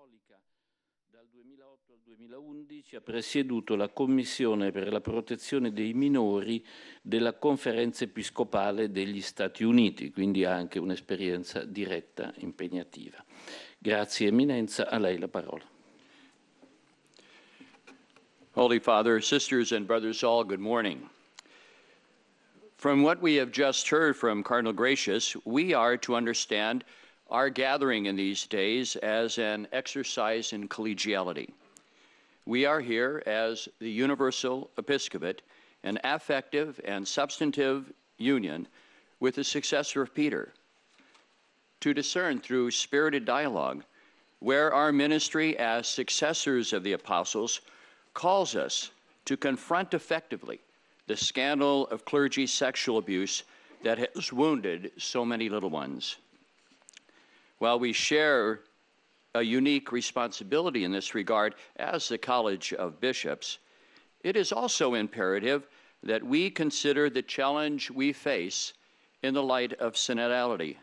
Cattolica dal 2008 al 2011 ha presieduto la Commissione per la protezione dei minori della Conferenza Episcopale degli Stati Uniti, quindi ha anche un'esperienza diretta impegnativa. Grazie Eminenza, a lei la parola. Holy Father, sisters and brothers all, good morning. From what we have just heard from Cardinal Gracious, we are to understand our gathering in these days as an exercise in collegiality. We are here as the Universal Episcopate, an affective and substantive union with the successor of Peter, to discern through spirited dialogue where our ministry as successors of the apostles calls us to confront effectively the scandal of clergy sexual abuse that has wounded so many little ones. While we share a unique responsibility in this regard as the College of Bishops, it is also imperative that we consider the challenge we face in the light of synodality,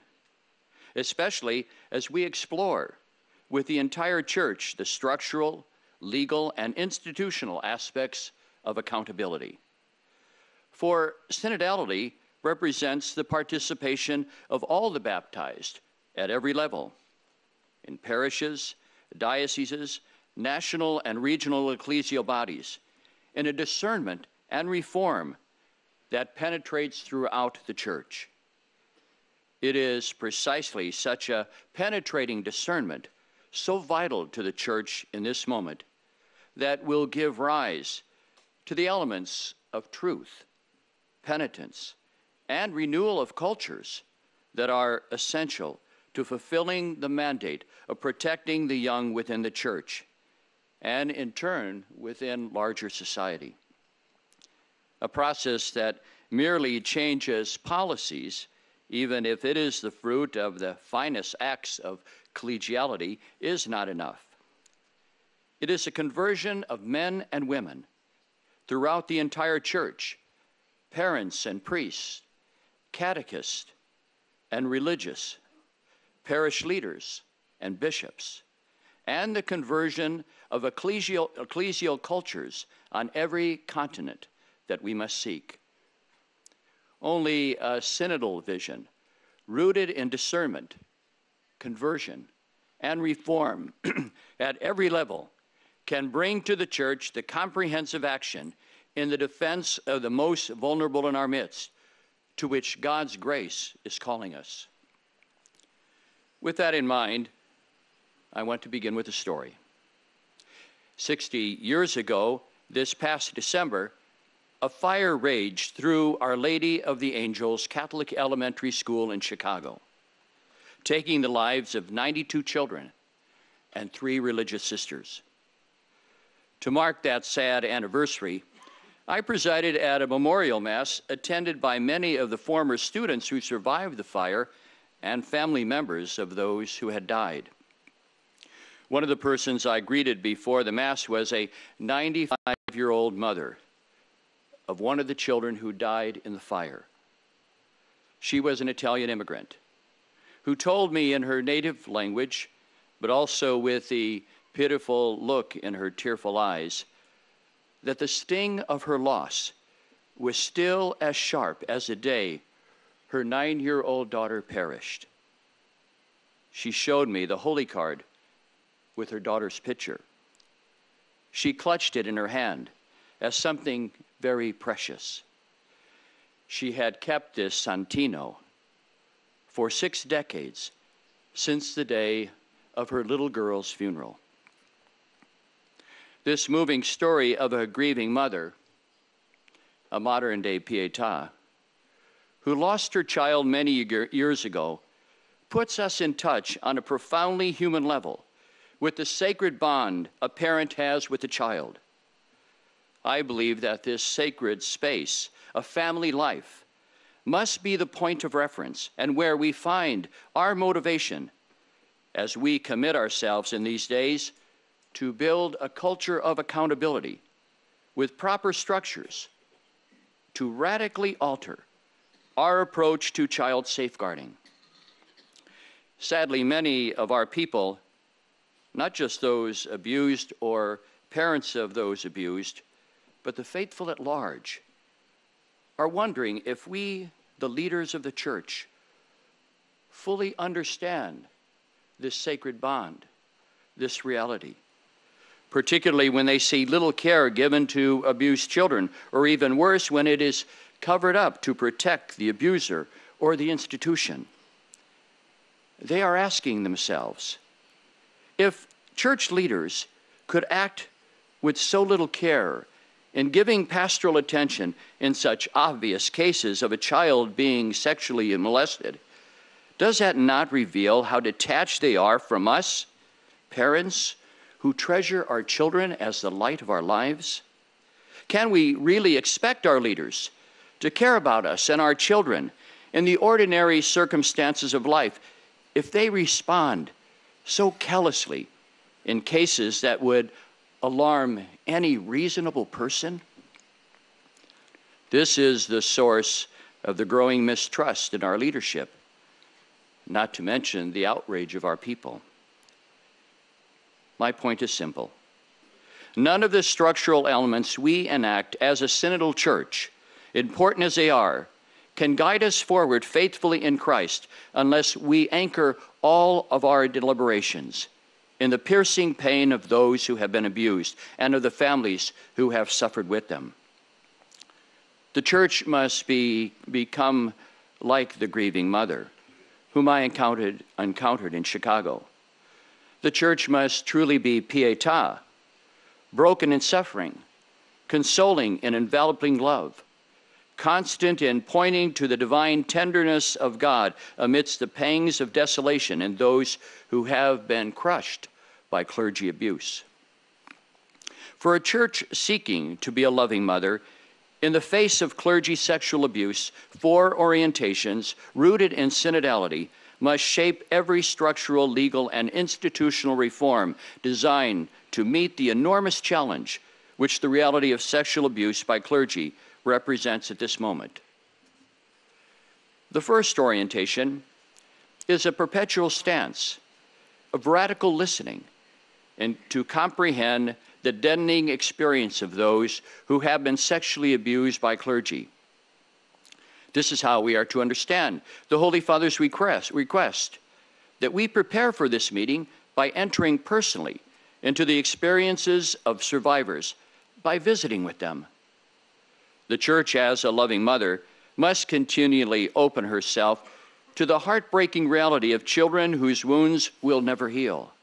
especially as we explore with the entire Church the structural, legal, and institutional aspects of accountability. For synodality represents the participation of all the baptized at every level, in parishes, dioceses, national and regional ecclesial bodies, in a discernment and reform that penetrates throughout the Church. It is precisely such a penetrating discernment, so vital to the Church in this moment, that will give rise to the elements of truth, penitence, and renewal of cultures that are essential to fulfilling the mandate of protecting the young within the Church, and in turn within larger society. A process that merely changes policies, even if it is the fruit of the finest acts of collegiality, is not enough. It is a conversion of men and women throughout the entire Church, parents and priests, catechists and religious, parish leaders and bishops, and the conversion of ecclesial cultures on every continent that we must seek. Only a synodal vision, rooted in discernment, conversion, and reform at every level, can bring to the Church the comprehensive action in the defense of the most vulnerable in our midst, to which God's grace is calling us. With that in mind, I want to begin with a story. 60 years ago, this past December, a fire raged through Our Lady of the Angels Catholic Elementary School in Chicago, taking the lives of 92 children and 3 religious sisters. To mark that sad anniversary, I presided at a memorial mass attended by many of the former students who survived the fire and family members of those who had died. One of the persons I greeted before the mass was a 95-year-old mother of one of the children who died in the fire. She was an Italian immigrant who told me in her native language, but also with the pitiful look in her tearful eyes, that the sting of her loss was still as sharp as the day her 9-year-old daughter perished. She showed me the holy card with her daughter's picture. She clutched it in her hand as something very precious. She had kept this Santino for 6 decades, since the day of her little girl's funeral. This moving story of a grieving mother, a modern-day Pietà, who lost her child many years ago, puts us in touch on a profoundly human level with the sacred bond a parent has with a child. I believe that this sacred space of family life must be the point of reference and where we find our motivation as we commit ourselves in these days to build a culture of accountability with proper structures to radically alter our approach to child safeguarding. Sadly, many of our people not just those abused or parents of those abused, but the faithful at large, are wondering if we, the leaders of the church, fully understand this sacred bond, this reality, particularly when they see little care given to abused children, or even worse, when it is covered up to protect the abuser or the institution. They are asking themselves, if church leaders could act with so little care in giving pastoral attention in such obvious cases of a child being sexually molested, does that not reveal how detached they are from us, parents, who treasure our children as the light of our lives? Can we really expect our leaders to care about us and our children in the ordinary circumstances of life if they respond so callously in cases that would alarm any reasonable person? This is the source of the growing mistrust in our leadership, not to mention the outrage of our people. My point is simple. None of the structural elements we enact as a synodal church, important as they are, can guide us forward faithfully in Christ unless we anchor all of our deliberations in the piercing pain of those who have been abused and of the families who have suffered with them. The church must become like the grieving mother, whom I encountered in Chicago. The church must truly be pietà, broken in suffering, consoling in enveloping love, constant in pointing to the divine tenderness of God amidst the pangs of desolation in those who have been crushed by clergy abuse. For a church seeking to be a loving mother, in the face of clergy sexual abuse, four orientations rooted in synodality must shape every structural, legal, and institutional reform designed to meet the enormous challenge which the reality of sexual abuse by clergy represents at this moment. The first orientation is a perpetual stance of radical listening and to comprehend the deadening experience of those who have been sexually abused by clergy. This is how we are to understand the Holy Father's request that we prepare for this meeting by entering personally into the experiences of survivors by visiting with them. The Church, as a loving mother, must continually open herself to the heartbreaking reality of children whose wounds will never heal.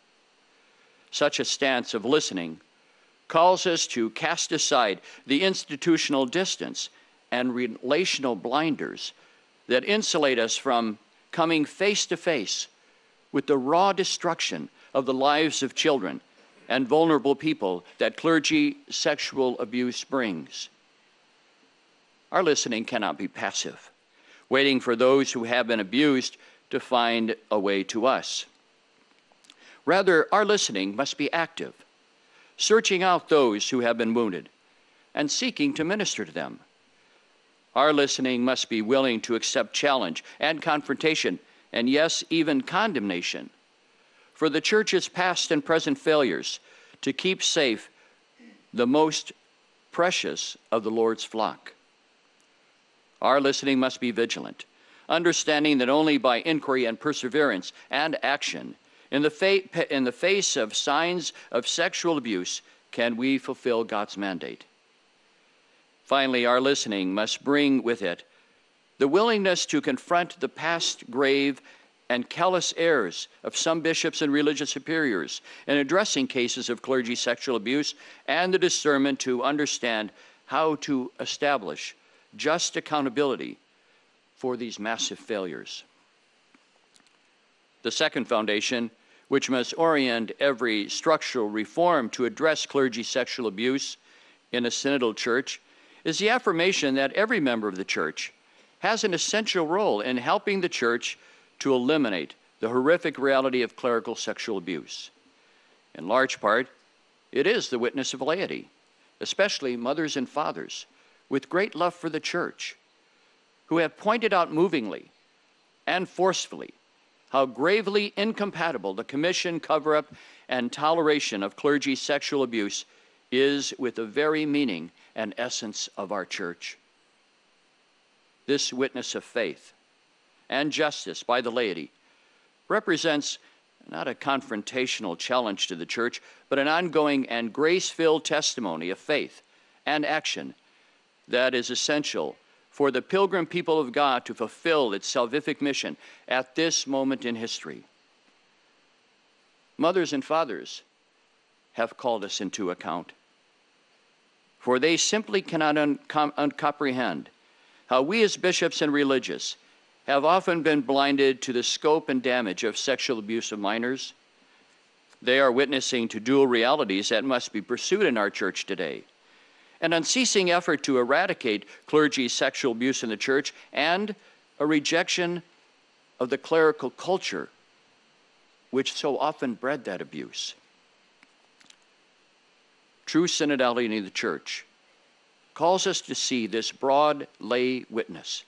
Such a stance of listening calls us to cast aside the institutional distance and relational blinders that insulate us from coming face to face with the raw destruction of the lives of children and vulnerable people that clergy sexual abuse brings. Our listening cannot be passive, waiting for those who have been abused to find a way to us. Rather, our listening must be active, searching out those who have been wounded and seeking to minister to them. Our listening must be willing to accept challenge and confrontation, and yes, even condemnation, for the Church's past and present failures to keep safe the most precious of the Lord's flock. Our listening must be vigilant, understanding that only by inquiry and perseverance and action in the face of signs of sexual abuse can we fulfill God's mandate. Finally, our listening must bring with it the willingness to confront the past grave and callous errors of some bishops and religious superiors in addressing cases of clergy sexual abuse, and the discernment to understand how to establish just accountability for these massive failures. The second foundation, which must orient every structural reform to address clergy sexual abuse in a synodal church, is the affirmation that every member of the church has an essential role in helping the church to eliminate the horrific reality of clerical sexual abuse. In large part, it is the witness of laity, especially mothers and fathers, with great love for the church, who have pointed out movingly and forcefully how gravely incompatible the commission, cover-up, and toleration of clergy sexual abuse is with the very meaning and essence of our church. This witness of faith and justice by the laity represents not a confrontational challenge to the church, but an ongoing and grace-filled testimony of faith and action that is essential for the pilgrim people of God to fulfill its salvific mission at this moment in history. Mothers and fathers have called us into account, for they simply cannot comprehend how we as bishops and religious have often been blinded to the scope and damage of sexual abuse of minors. They are witnessing to dual realities that must be pursued in our church today: an unceasing effort to eradicate clergy's sexual abuse in the church, and a rejection of the clerical culture which so often bred that abuse. True synodality in the church calls us to see this broad lay witness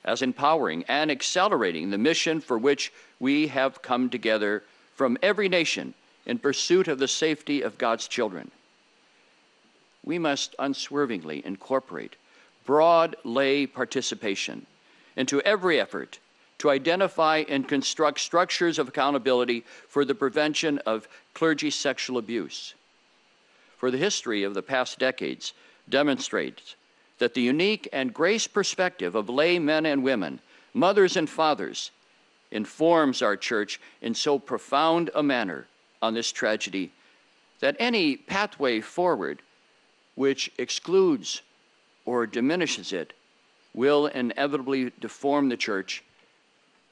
as empowering and accelerating the mission for which we have come together from every nation in pursuit of the safety of God's children. We must unswervingly incorporate broad lay participation into every effort to identify and construct structures of accountability for the prevention of clergy sexual abuse. For the history of the past decades demonstrates that the unique and grace perspective of lay men and women, mothers and fathers, informs our church in so profound a manner on this tragedy that any pathway forward which excludes or diminishes it will inevitably deform the church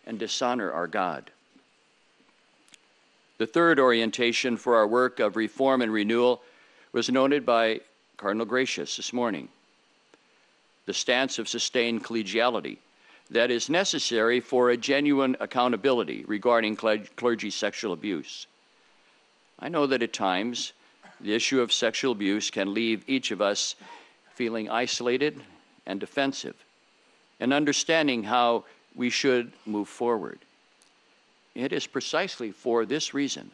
and dishonor our God. The third orientation for our work of reform and renewal was noted by Cardinal Gracious this morning: the stance of sustained collegiality that is necessary for a genuine accountability regarding clergy sexual abuse. I know that at times the issue of sexual abuse can leave each of us feeling isolated and defensive, and understanding how we should move forward. It is precisely for this reason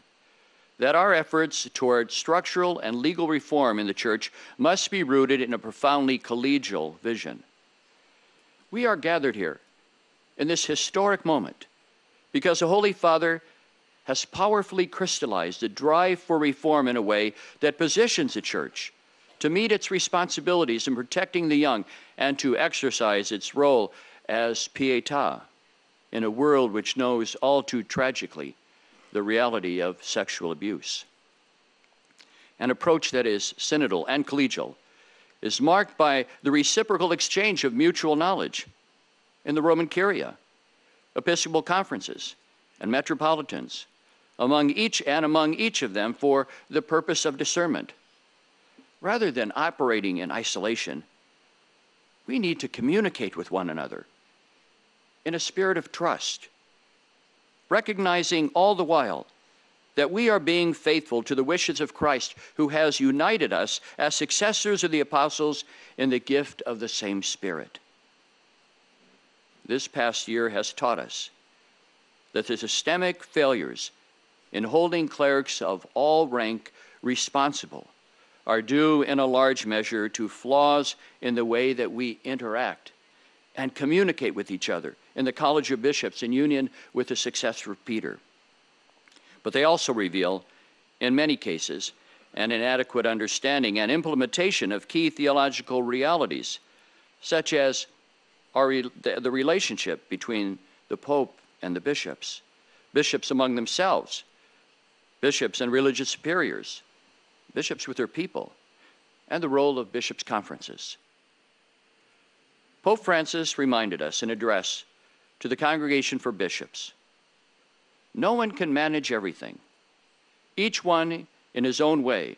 that our efforts toward structural and legal reform in the church must be rooted in a profoundly collegial vision. We are gathered here in this historic moment because the Holy Father has powerfully crystallized the drive for reform in a way that positions the church to meet its responsibilities in protecting the young and to exercise its role as pietà in a world which knows all too tragically the reality of sexual abuse. An approach that is synodal and collegial is marked by the reciprocal exchange of mutual knowledge in the Roman Curia, episcopal conferences, and metropolitans, among each of them for the purpose of discernment. Rather than operating in isolation, we need to communicate with one another in a spirit of trust, recognizing all the while that we are being faithful to the wishes of Christ, who has united us as successors of the apostles in the gift of the same Spirit. This past year has taught us that the systemic failures in holding clerics of all rank responsible are due in a large measure to flaws in the way that we interact and communicate with each other in the College of Bishops in union with the successor of Peter. But they also reveal, in many cases, an inadequate understanding and implementation of key theological realities, such as the relationship between the Pope and the bishops, bishops among themselves, bishops and religious superiors, bishops with their people, and the role of bishops' conferences. Pope Francis reminded us in an address to the Congregation for Bishops, no one can manage everything. Each one, in his own way,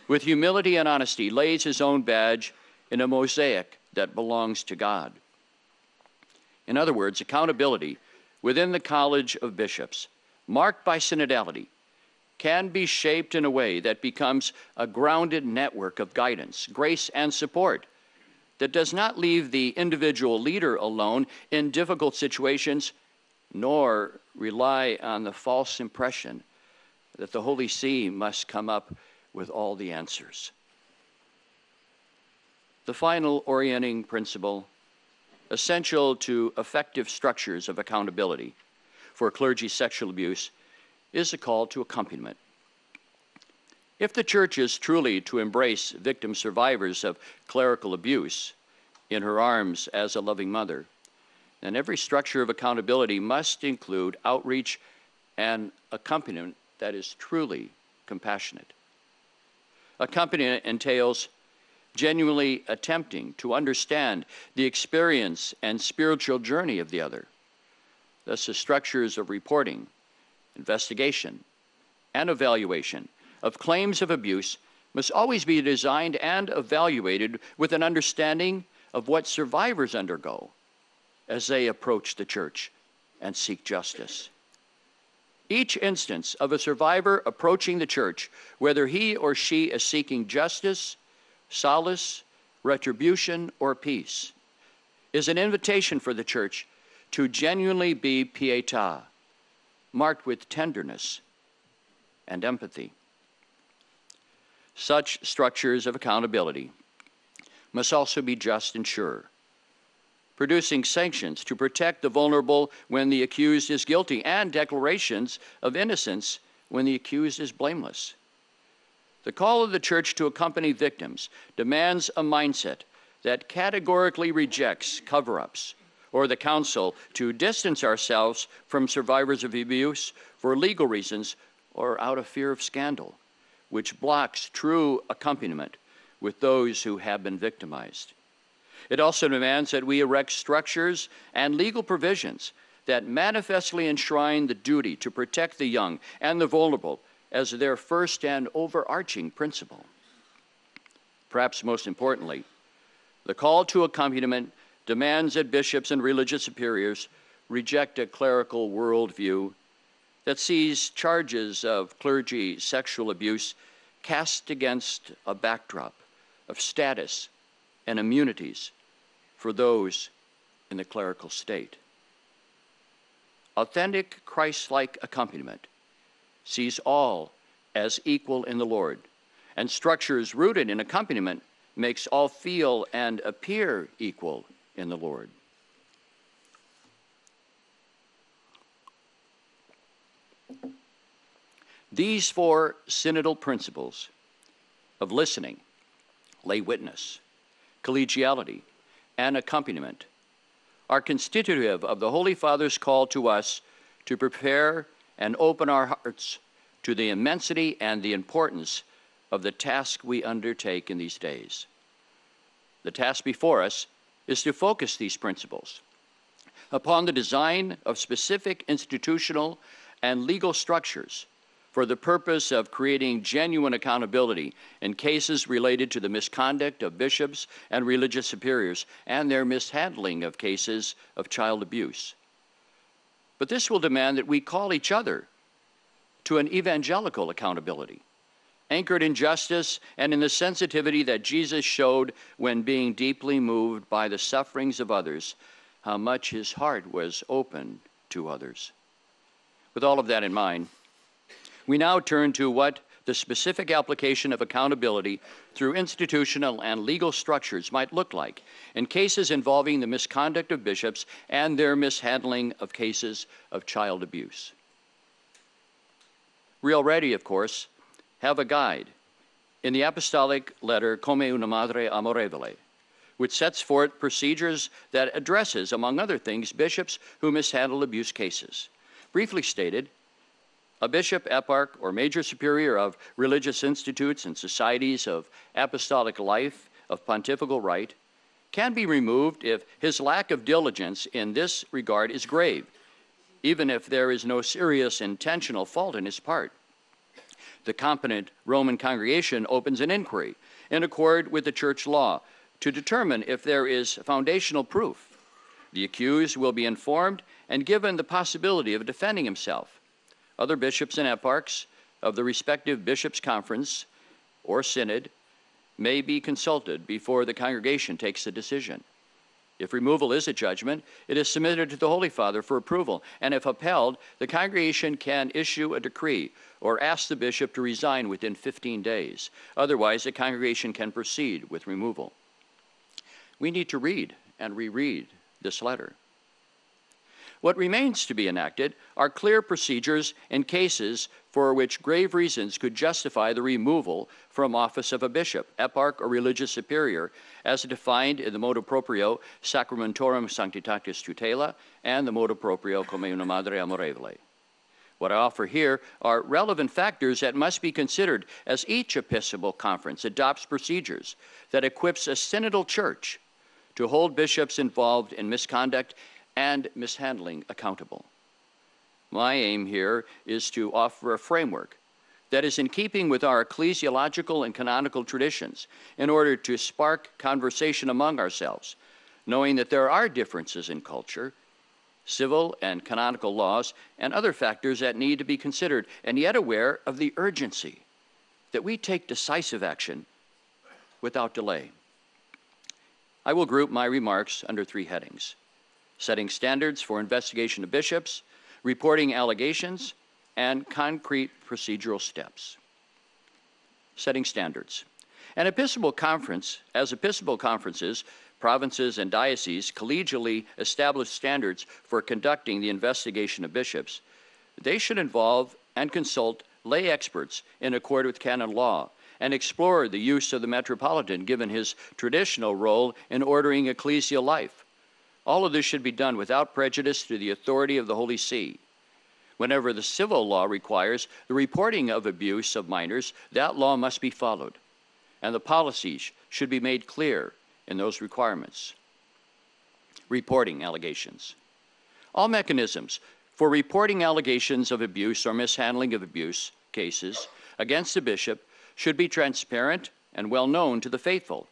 with humility and honesty, lays his own badge in a mosaic that belongs to God. In other words, accountability within the College of Bishops, marked by synodality, can be shaped in a way that becomes a grounded network of guidance, grace, and support that does not leave the individual leader alone in difficult situations nor rely on the false impression that the Holy See must come up with all the answers. The final orienting principle, essential to effective structures of accountability for clergy sexual abuse, is a call to accompaniment. If the Church is truly to embrace victim survivors of clerical abuse in her arms as a loving mother, then every structure of accountability must include outreach and accompaniment that is truly compassionate. Accompaniment entails genuinely attempting to understand the experience and spiritual journey of the other. Thus, the structures of reporting, investigation, and evaluation of claims of abuse must always be designed and evaluated with an understanding of what survivors undergo as they approach the Church and seek justice. Each instance of a survivor approaching the Church, whether he or she is seeking justice, solace, retribution, or peace, is an invitation for the Church to genuinely be pietà, marked with tenderness and empathy. Such structures of accountability must also be just and sure, producing sanctions to protect the vulnerable when the accused is guilty, and declarations of innocence when the accused is blameless. The call of the Church to accompany victims demands a mindset that categorically rejects cover-ups or the counsel to distance ourselves from survivors of abuse for legal reasons or out of fear of scandal, which blocks true accompaniment with those who have been victimized. It also demands that we erect structures and legal provisions that manifestly enshrine the duty to protect the young and the vulnerable as their first and overarching principle. Perhaps most importantly, the call to accompaniment demands that bishops and religious superiors reject a clerical worldview that sees charges of clergy sexual abuse cast against a backdrop of status and immunities for those in the clerical state. Authentic Christ-like accompaniment sees all as equal in the Lord, and structures rooted in accompaniment makes all feel and appear equal in the Lord. These four synodal principles of listening, lay witness, collegiality, and accompaniment are constitutive of the Holy Father's call to us to prepare and open our hearts to the immensity and the importance of the task we undertake in these days. The task before us is to focus these principles upon the design of specific institutional and legal structures for the purpose of creating genuine accountability in cases related to the misconduct of bishops and religious superiors and their mishandling of cases of child abuse. But this will demand that we call each other to an evangelical accountability, anchored in justice and in the sensitivity that Jesus showed when being deeply moved by the sufferings of others, how much his heart was open to others. With all of that in mind, we now turn to what the specific application of accountability through institutional and legal structures might look like in cases involving the misconduct of bishops and their mishandling of cases of child abuse. We already, of course, have a guide in the apostolic letter Come una Madre Amorevole, which sets forth procedures that addresses, among other things, bishops who mishandle abuse cases. Briefly stated, a bishop, eparch, or major superior of religious institutes and societies of apostolic life, of pontifical right, can be removed if his lack of diligence in this regard is grave, even if there is no serious intentional fault in his part. The competent Roman congregation opens an inquiry in accord with the church law to determine if there is foundational proof. The accused will be informed and given the possibility of defending himself. Other bishops and eparchs of the respective bishops' conference or synod may be consulted before the congregation takes a decision. If removal is a judgment, it is submitted to the Holy Father for approval, and if upheld, the congregation can issue a decree or ask the bishop to resign within 15 days. Otherwise, the congregation can proceed with removal. We need to read and reread this letter. What remains to be enacted are clear procedures in cases for which grave reasons could justify the removal from office of a bishop, eparch, or religious superior, as defined in the motu proprio Sacramentorum Sanctitatis Tutela and the motu proprio Come una Madre Amorevole. What I offer here are relevant factors that must be considered as each episcopal conference adopts procedures that equips a synodal church to hold bishops involved in misconduct and mishandling accountable. My aim here is to offer a framework that is in keeping with our ecclesiological and canonical traditions in order to spark conversation among ourselves, knowing that there are differences in culture, civil and canonical laws, and other factors that need to be considered, and yet aware of the urgency that we take decisive action without delay. I will group my remarks under 3 headings: setting standards for investigation of bishops, reporting allegations, and concrete procedural steps. Setting standards. An episcopal conference, as episcopal conferences, provinces, and dioceses collegially establish standards for conducting the investigation of bishops, they should involve and consult lay experts in accord with canon law and explore the use of the Metropolitan given his traditional role in ordering ecclesial life. All of this should be done without prejudice to the authority of the Holy See. Whenever the civil law requires the reporting of abuse of minors, that law must be followed, and the policies should be made clear in those requirements. Reporting allegations. All mechanisms for reporting allegations of abuse or mishandling of abuse cases against a bishop should be transparent and well known to the faithful.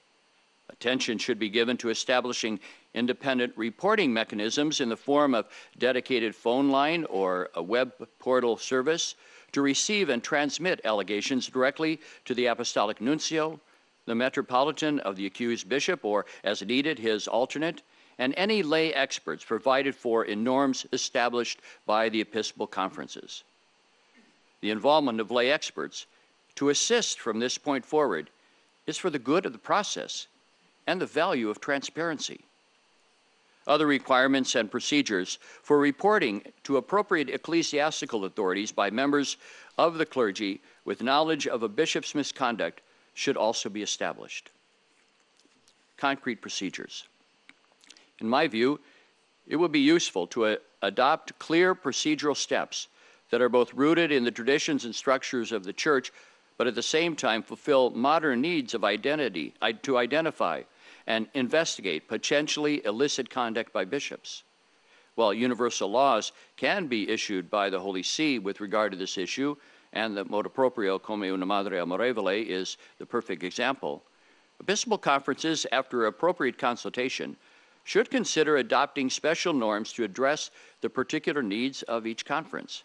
Attention should be given to establishing independent reporting mechanisms in the form of dedicated phone line or a web portal service to receive and transmit allegations directly to the Apostolic Nuncio, the Metropolitan of the accused bishop, or, as needed, his alternate, and any lay experts provided for in norms established by the episcopal conferences. The involvement of lay experts to assist from this point forward is for the good of the process and the value of transparency. Other requirements and procedures for reporting to appropriate ecclesiastical authorities by members of the clergy with knowledge of a bishop's misconduct should also be established. Concrete procedures. In my view, it would be useful to adopt clear procedural steps that are both rooted in the traditions and structures of the Church, but at the same time fulfill modern needs of identity, to identify and investigate potentially illicit conduct by bishops. While universal laws can be issued by the Holy See with regard to this issue, and the motu proprio Come una Madre Amorevole is the perfect example, episcopal conferences, after appropriate consultation, should consider adopting special norms to address the particular needs of each conference.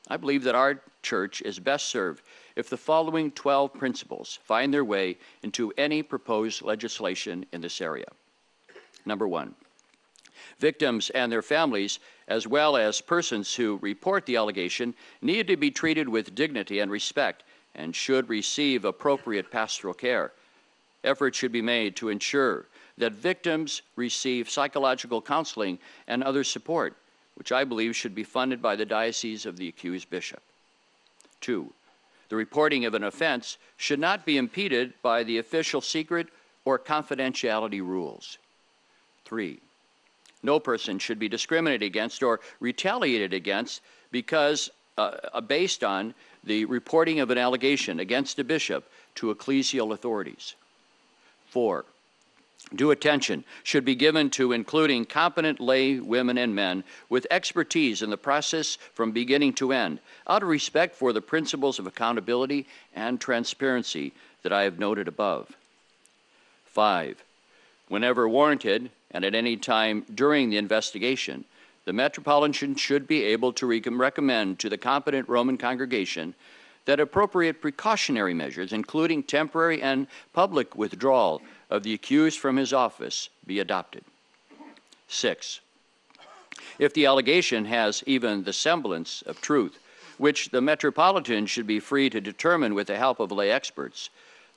I believe that our Church is best served if the following 12 principles find their way into any proposed legislation in this area. Number 1, victims and their families, as well as persons who report the allegation, need to be treated with dignity and respect and should receive appropriate pastoral care. Efforts should be made to ensure that victims receive psychological counseling and other support, which I believe should be funded by the diocese of the accused bishop. 2, the reporting of an offense should not be impeded by the official secret or confidentiality rules. 3, no person should be discriminated against or retaliated against because based on the reporting of an allegation against a bishop to ecclesial authorities. 4, due attention should be given to including competent lay women and men with expertise in the process from beginning to end, out of respect for the principles of accountability and transparency that I have noted above. 5, whenever warranted and at any time during the investigation, the Metropolitan should be able to recommend to the competent Roman congregation that appropriate precautionary measures, including temporary and public withdrawal of the accused from his office, be adopted. 6. If the allegation has even the semblance of truth, which the Metropolitan should be free to determine with the help of lay experts,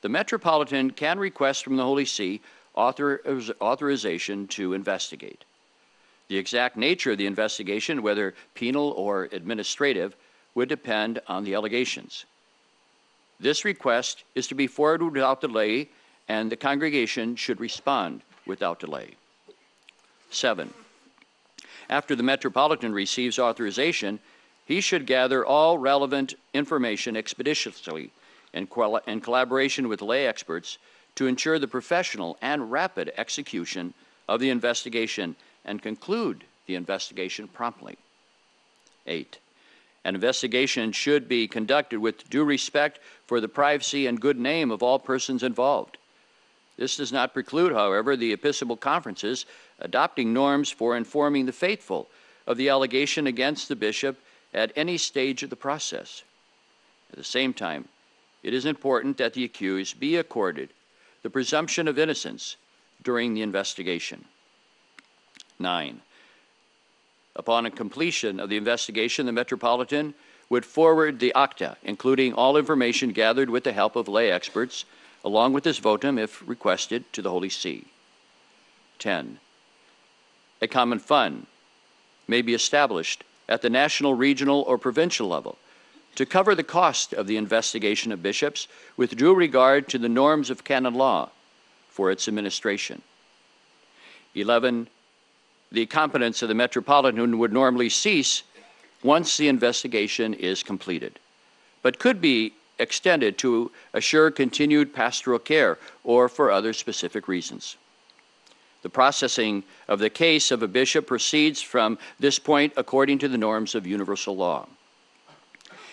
the Metropolitan can request from the Holy See authorization to investigate. The exact nature of the investigation, whether penal or administrative, would depend on the allegations. This request is to be forwarded without delay, and the congregation should respond without delay. 7. After the Metropolitan receives authorization, he should gather all relevant information expeditiously in collaboration with lay experts to ensure the professional and rapid execution of the investigation and conclude the investigation promptly. 8. An investigation should be conducted with due respect for the privacy and good name of all persons involved. This does not preclude, however, the episcopal conferences adopting norms for informing the faithful of the allegation against the bishop at any stage of the process. At the same time, it is important that the accused be accorded the presumption of innocence during the investigation. 9. Upon a completion of the investigation, the Metropolitan would forward the acta, including all information gathered with the help of lay experts, along with this votum, if requested, to the Holy See. 10. A common fund may be established at the national, regional, or provincial level to cover the cost of the investigation of bishops with due regard to the norms of canon law for its administration. 11. The competence of the Metropolitan would normally cease once the investigation is completed, but could be extended to assure continued pastoral care or for other specific reasons. The processing of the case of a bishop proceeds from this point according to the norms of universal law.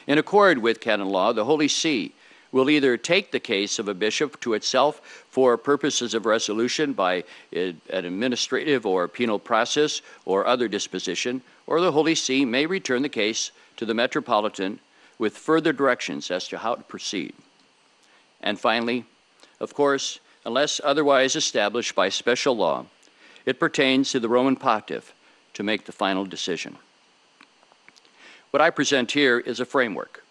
In accord with canon law, the Holy See will either take the case of a bishop to itself for purposes of resolution by an administrative or penal process or other disposition, or the Holy See may return the case to the Metropolitan with further directions as to how to proceed. And finally, of course, unless otherwise established by special law, it pertains to the Roman Pontiff to make the final decision. What I present here is a framework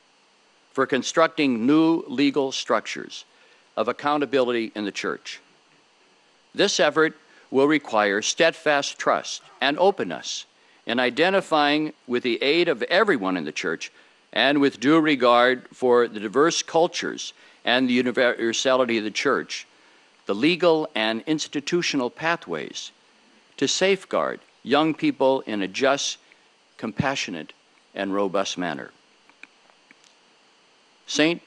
for constructing new legal structures of accountability in the Church. This effort will require steadfast trust and openness in identifying, with the aid of everyone in the Church and with due regard for the diverse cultures and the universality of the Church, the legal and institutional pathways to safeguard young people in a just, compassionate, and robust manner. St.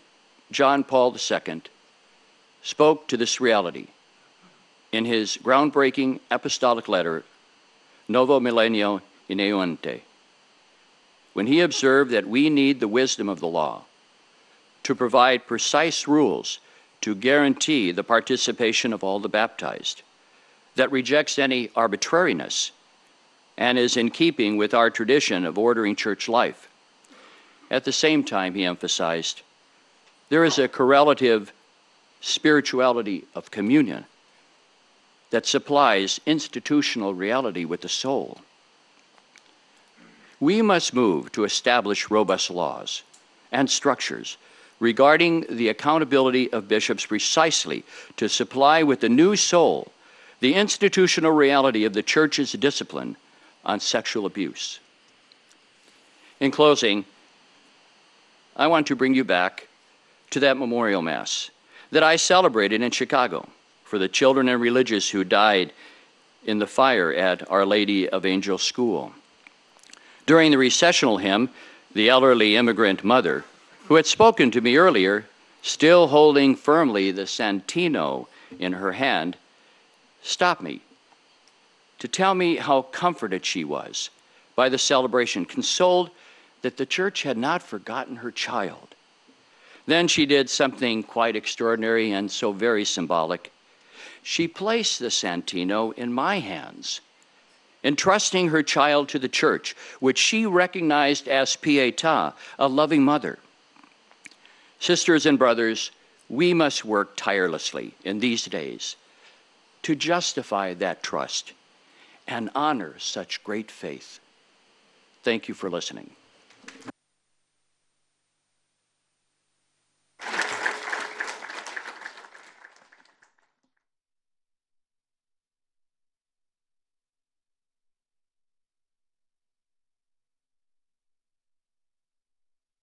John Paul II spoke to this reality in his groundbreaking apostolic letter, Novo Millennio Ineunte, when he observed that we need the wisdom of the law to provide precise rules to guarantee the participation of all the baptized, that rejects any arbitrariness and is in keeping with our tradition of ordering church life. At the same time, he emphasized, there is a correlative spirituality of communion that supplies institutional reality with the soul. We must move to establish robust laws and structures regarding the accountability of bishops precisely to supply with the new soul the institutional reality of the Church's discipline on sexual abuse. In closing, I want to bring you back to that memorial Mass that I celebrated in Chicago for the children and religious who died in the fire at Our Lady of Angels School. During the recessional hymn, the elderly immigrant mother, who had spoken to me earlier, still holding firmly the Santino in her hand, stopped me to tell me how comforted she was by the celebration, consoled that the Church had not forgotten her child. Then she did something quite extraordinary and so very symbolic. She placed the Santino in my hands, entrusting her child to the Church, which she recognized as Pietà, a loving mother. Sisters and brothers, we must work tirelessly in these days to justify that trust and honor such great faith. Thank you for listening.